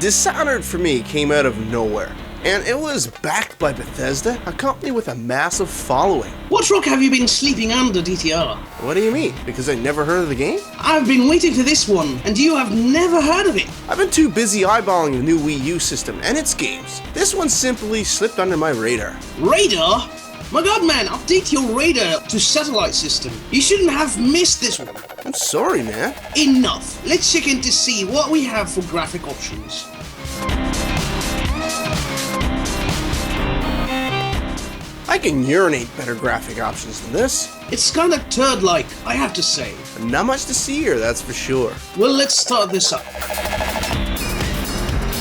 Dishonored for me came out of nowhere, and it was backed by Bethesda, a company with a massive following. What rock have you been sleeping under, DTR? What do you mean? Because I never heard of the game? I've been waiting for this one, and you have never heard of it. I've been too busy eyeballing the new Wii U system and its games. This one simply slipped under my radar. Radar? My god, man, update your radar to satellite system. You shouldn't have missed this one. I'm sorry, man. Enough. Let's check in to see what we have for graphic options. I can urinate better graphic options than this. It's kinda turd-like, I have to say. Not much to see here, that's for sure. Well, let's start this up.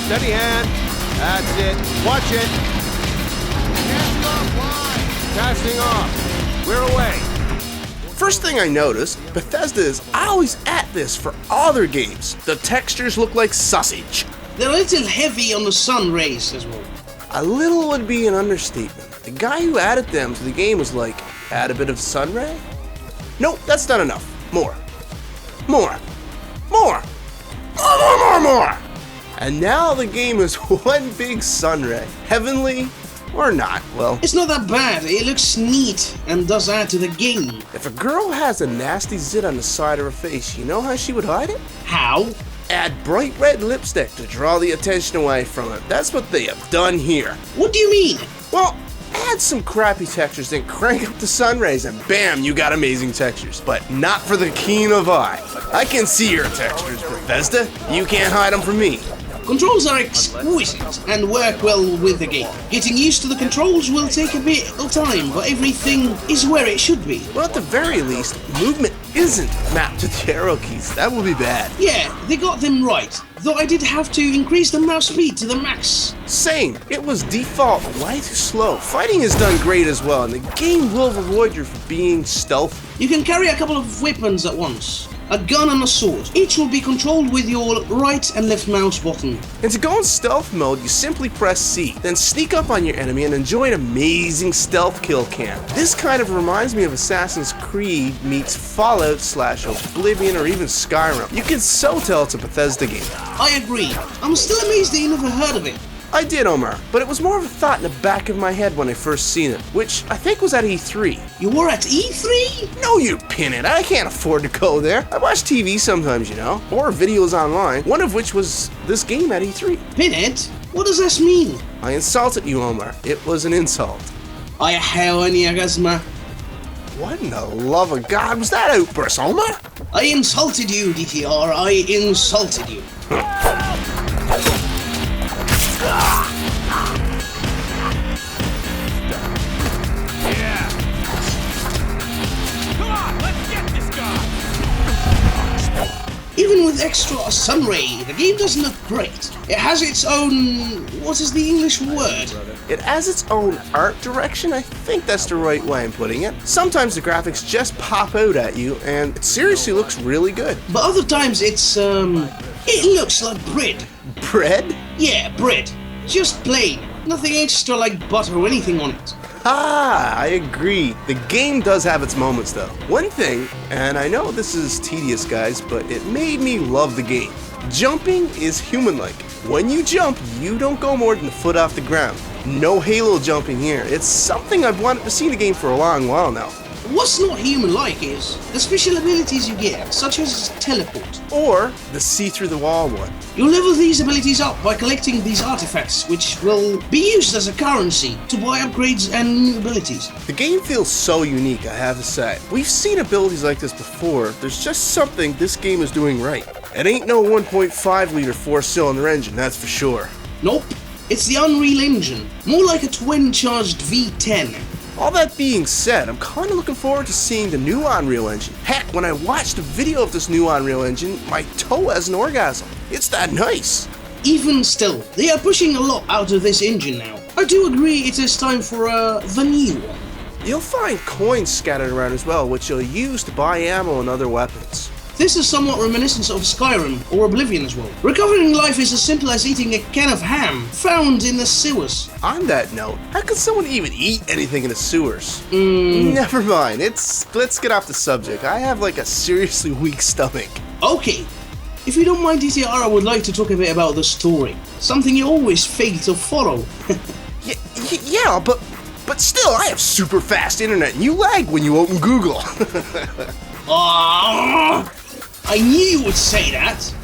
Steady hand. That's it. Watch it. Hands off line. Casting off. We're away. First thing I noticed, Bethesda is always at this for all their games. The textures look like sausage. They're a little heavy on the sun rays as well. A little would be an understatement. The guy who added them to the game was like, add a bit of sun ray? Nope, that's not enough. More. More. More. More. And now the game is one big sun ray. Heavenly or not, well. It's not that bad, it looks neat and does add to the game. If a girl has a nasty zit on the side of her face, you know how she would hide it? How? Add bright red lipstick to draw the attention away from it. That's what they have done here. What do you mean? Well, add some crappy textures, then crank up the sun rays, and bam, you got amazing textures. But not for the keen of eye. I can see your textures, Bethesda. You can't hide them from me. Controls are exquisite and work well with the game. Getting used to the controls will take a bit of time, but everything is where it should be. Well, at the very least, movement isn't mapped to the arrow keys. That will be bad. Yeah, they got them right, though I did have to increase the mouse speed to the max. Same. It was default way too slow. Fighting is done great as well, and the game will reward you for being stealthy. You can carry a couple of weapons at once. A gun and a sword. Each will be controlled with your right and left mouse button. And to go in stealth mode, you simply press C, then sneak up on your enemy and enjoy an amazing stealth kill cam. This kind of reminds me of Assassin's Creed meets Fallout/Oblivion or even Skyrim. You can so tell it's a Bethesda game. I agree. I'm still amazed that you never heard of it. I did, Omar, but it was more of a thought in the back of my head when I first seen it, which I think was at E3. You were at E3? No, you pin it. I can't afford to go there. I watch TV sometimes, you know, or videos online, one of which was this game at E3. Pinhead? What does this mean? I insulted you, Omar. It was an insult. I hell any agasma. What in the love of God was that outburst, Omar? I insulted you, DTR. I insulted you. Yeah. Come on, let's get this guy. Even with extra sun ray, the game doesn't look great. It has its own... what is the English word? It has its own art direction. I think that's the right way I'm putting it. Sometimes the graphics just pop out at you, and it seriously looks really good. But other times it's, it looks like bread. Bread? Yeah, bread. Just plain. Nothing extra like butter or anything on it. Ah, I agree. The game does have its moments though. One thing, and I know this is tedious guys, but it made me love the game. Jumping is human-like. When you jump, you don't go more than a foot off the ground. No Halo jumping here. It's something I've wanted to see in the game for a long while now. What's not human-like is the special abilities you get, such as teleport. Or the see-through-the-wall one. You level these abilities up by collecting these artifacts, which will be used as a currency to buy upgrades and new abilities. The game feels so unique, I have to say. We've seen abilities like this before. There's just something this game is doing right. It ain't no 1.5 liter 4-cylinder engine, that's for sure. Nope, it's the Unreal Engine, more like a twin-charged V10. All that being said, I'm kinda looking forward to seeing the new Unreal Engine. Heck, when I watched a video of this new Unreal Engine, my toe has an orgasm. It's that nice. Even still, they are pushing a lot out of this engine now. I do agree it is time for the new one. You'll find coins scattered around as well, which you'll use to buy ammo and other weapons. This is somewhat reminiscent of Skyrim or Oblivion as well. Recovering life is as simple as eating a can of ham found in the sewers. On that note, how could someone even eat anything in the sewers? Never mind, let's get off the subject. I have like a seriously weak stomach. Okay, If you don't mind, DTR, I would like to talk a bit about the story. Something you always fail to follow. Yeah, but still, I have super fast internet and you lag when you open Google. I knew you would say that.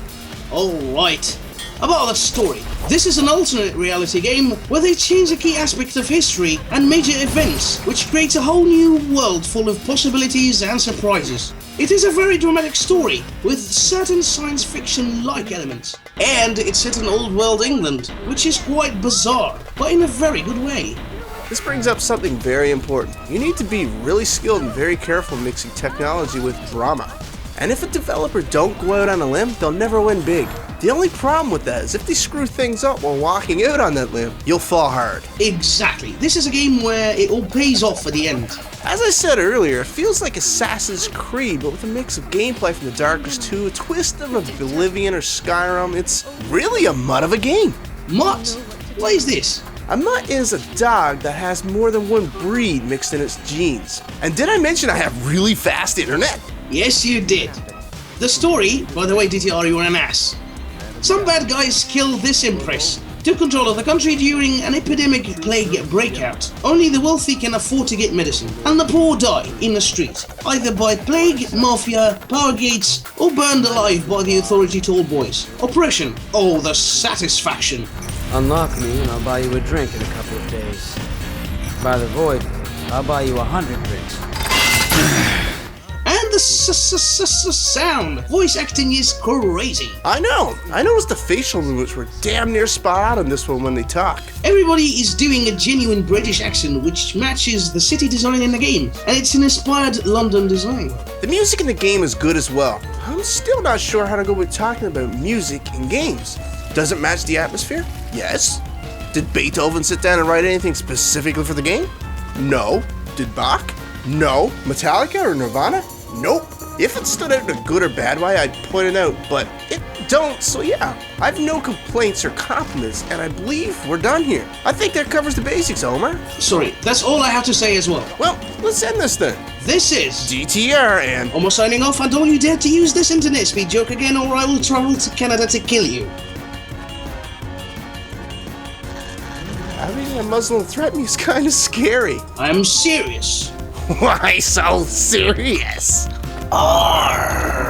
Alright. About the story. This is an alternate reality game where they change a key aspect of history and major events, which creates a whole new world full of possibilities and surprises. It is a very dramatic story with certain science fiction-like elements. And it's set in old world England, which is quite bizarre, but in a very good way. This brings up something very important. You need to be really skilled and very careful mixing technology with drama. And if a developer don't go out on a limb, they'll never win big. The only problem with that is if they screw things up while walking out on that limb, you'll fall hard. Exactly. This is a game where it all pays off at the end. As I said earlier, it feels like Assassin's Creed, but with a mix of gameplay from the Darkest 2, a twist of Oblivion or Skyrim. It's really a mutt of a game. Mutt? What is this? A mutt is a dog that has more than one breed mixed in its genes. And did I mention I have really fast internet? Yes, you did. The story, by the way, DTR, you're an ass. Some bad guys killed this empress, took control of the country during an epidemic plague breakout. Only the wealthy can afford to get medicine, and the poor die in the street, either by plague, mafia, power gates, or burned alive by the authority tall boys. Oppression. Oh, the satisfaction. Unlock me and I'll buy you a drink in a couple of days. By the void, I'll buy you 100 drinks. And the sound. Voice acting is crazy. I know. I noticed the facial movements were damn near spot on in this one when they talk. Everybody is doing a genuine British accent which matches the city design in the game, and it's an inspired London design. The music in the game is good as well. I'm still not sure how to go with talking about music in games. Does it match the atmosphere? Yes. Did Beethoven sit down and write anything specifically for the game? No. Did Bach? No. Metallica or Nirvana? Nope. If it stood out in a good or bad way, I'd point it out, but it don't, so yeah. I have no complaints or compliments, and I believe we're done here. I think that covers the basics, Omar. Sorry, that's all I have to say as well. Well, let's end this then. This is DTR and almost signing off, and don't you dare to use this internet speed joke again or I will travel to Canada to kill you. Having a Muslim threaten me is kind of scary. I'm serious. Why so serious? Arrgh.